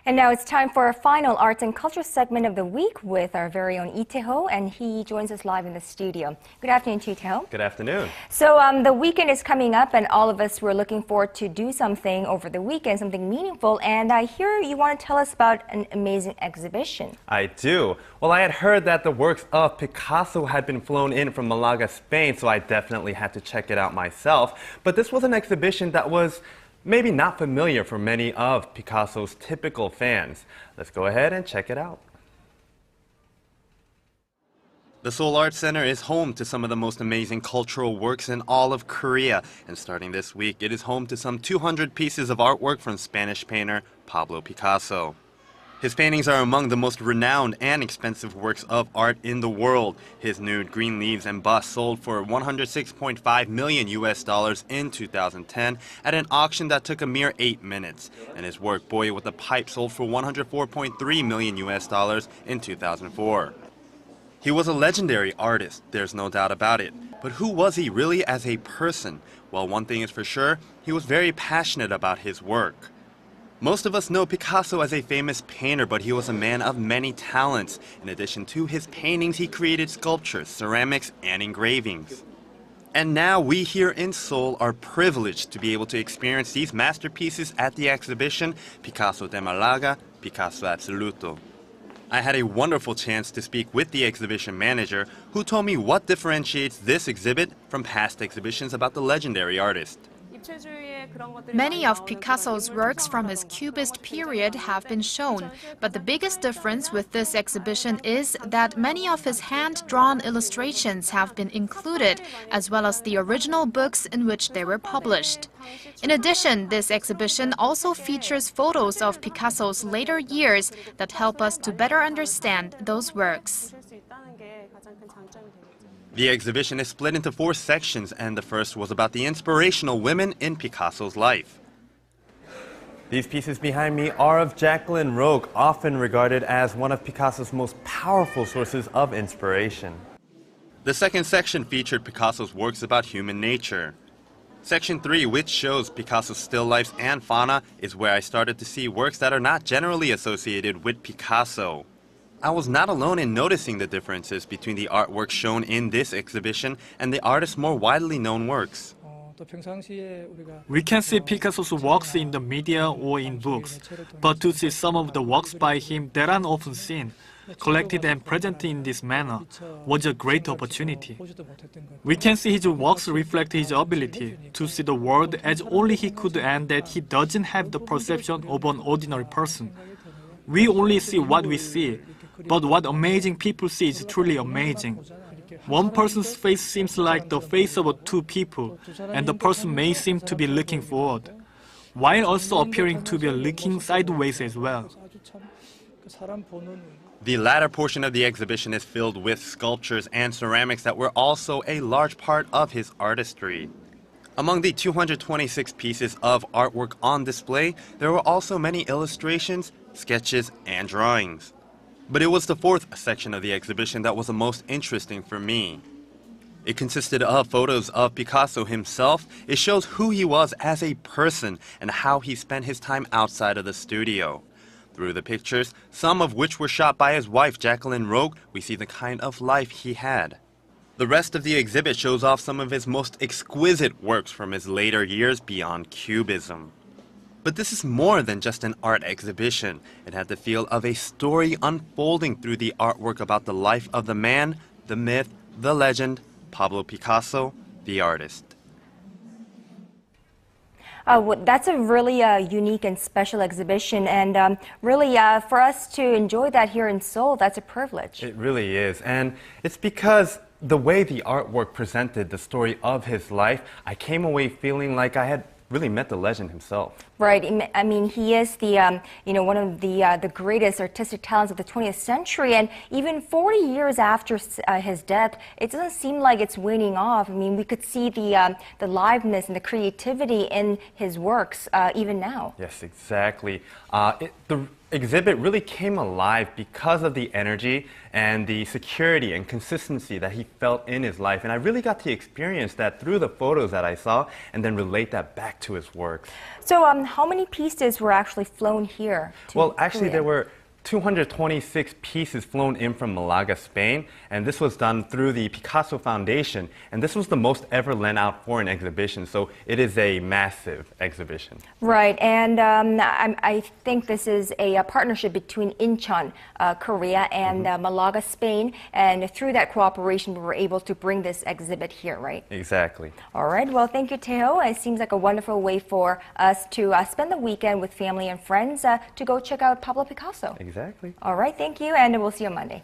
And now it's time for our final arts and culture segment of the week with our very own Lee Tae-ho, and he joins us live in the studio. Good afternoon, Lee Tae-ho. Good afternoon. So the weekend is coming up, and all of us were looking forward to do something over the weekend, something meaningful. And I hear you want to tell us about an amazing exhibition. I do. Well, I had heard that the works of Picasso had been flown in from Malaga, Spain, so I definitely had to check it out myself. But this was an exhibition that was maybe not familiar for many of Picasso's typical fans. Let's go ahead and check it out. The Seoul Arts Center is home to some of the most amazing cultural works in all of Korea. And starting this week, it is home to some 200 pieces of artwork from Spanish painter Pablo Picasso. His paintings are among the most renowned and expensive works of art in the world. His nude, green leaves, and bust sold for $106.5 million in 2010 at an auction that took a mere 8 minutes. And his work, Boy with a Pipe, sold for $104.3 million in 2004. He was a legendary artist, there's no doubt about it. But who was he really as a person? Well, one thing is for sure, he was very passionate about his work. Most of us know Picasso as a famous painter, but he was a man of many talents. In addition to his paintings, he created sculptures, ceramics, and engravings. And now we here in Seoul are privileged to be able to experience these masterpieces at the exhibition Picasso de Malaga, Picasso Absoluto. I had a wonderful chance to speak with the exhibition manager, who told me what differentiates this exhibit from past exhibitions about the legendary artist. Many of Picasso's works from his Cubist period have been shown, but the biggest difference with this exhibition is that many of his hand-drawn illustrations have been included, as well as the original books in which they were published. In addition, this exhibition also features photos of Picasso's later years that help us to better understand those works. The exhibition is split into 4 sections, and the first was about the inspirational women in Picasso's life. These pieces behind me are of Jacqueline Roque, often regarded as one of Picasso's most powerful sources of inspiration. The second section featured Picasso's works about human nature. Section 3, which shows Picasso's still lifes and fauna, is where I started to see works that are not generally associated with Picasso. I was not alone in noticing the differences between the artwork shown in this exhibition and the artist's more widely known works. We can see Picasso's works in the media or in books, but to see some of the works by him that aren't often seen, collected and presented in this manner, was a great opportunity. We can see his works reflect his ability to see the world as only he could and that he doesn't have the perception of an ordinary person. We only see what we see, but what amazing people see is truly amazing. One person's face seems like the face of 2 people, and the person may seem to be looking forward, while also appearing to be looking sideways as well. The latter portion of the exhibition is filled with sculptures and ceramics that were also a large part of his artistry. Among the 226 pieces of artwork on display, there were also many illustrations, sketches, and drawings. But it was the 4th section of the exhibition that was the most interesting for me. It consisted of photos of Picasso himself. It shows who he was as a person and how he spent his time outside of the studio. Through the pictures, some of which were shot by his wife Jacqueline Roque, we see the kind of life he had. The rest of the exhibit shows off some of his most exquisite works from his later years beyond Cubism. But this is more than just an art exhibition. It had the feel of a story unfolding through the artwork about the life of the man, the myth, the legend, Pablo Picasso, the artist. That's a really unique and special exhibition, and really for us to enjoy that here in Seoul, that's a privilege. It really is, and it's because the way the artwork presented the story of his life, I came away feeling like I had really met the legend himself. Right. I mean, he is the one of the greatest artistic talents of the 20th century, and even 40 years after his death, it doesn't seem like it's waning off. I mean, we could see the liveliness and the creativity in his works even now. Yes, exactly. exhibit really came alive because of the energy and the security and consistency that he felt in his life. And I really got to experience that through the photos that I saw and then relate that back to his works. So how many pieces were actually flown here to Well, actually, Korea? there were 226 pieces flown in from Malaga, Spain, and this was done through the Picasso Foundation, and this was the most ever lent out for an exhibition, so it is a massive exhibition. Right, and I think this is a partnership between Incheon, Korea, and Malaga, Spain, and through that cooperation, we were able to bring this exhibit here, right? Exactly. All right, well, thank you, Taeho. It seems like a wonderful way for us to spend the weekend with family and friends to go check out Pablo Picasso. Exactly. All right, thank you, and we'll see you on Monday.